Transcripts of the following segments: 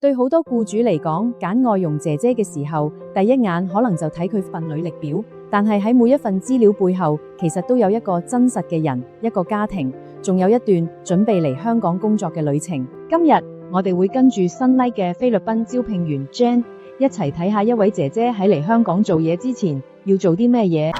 對好多僱主嚟講，揀外傭姐姐嘅時候，第一眼可能就睇佢份履歷表，但係喺每一份資料背後，其實都有一個真實嘅人，一個家庭，仲有一段準備嚟香港工作嘅旅程。今日我哋會跟住Sunlight嘅菲律賓招聘員 Jen 一齊睇下一位姐姐喺嚟香港做嘢之前要做啲咩嘢。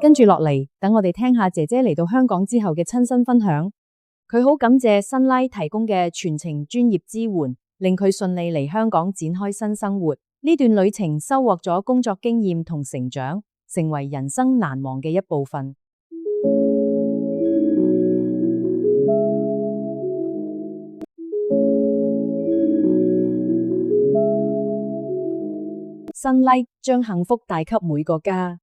跟住落嚟，等我哋聽下姐姐嚟到香港之後嘅親身分享。佢好感謝Sunlight提供嘅全程專業支援，令佢順利嚟香港展開新生活。呢段旅程收穫咗工作經驗同成長，成為人生難忘嘅一部分。Sunlight將幸福帶給每個家。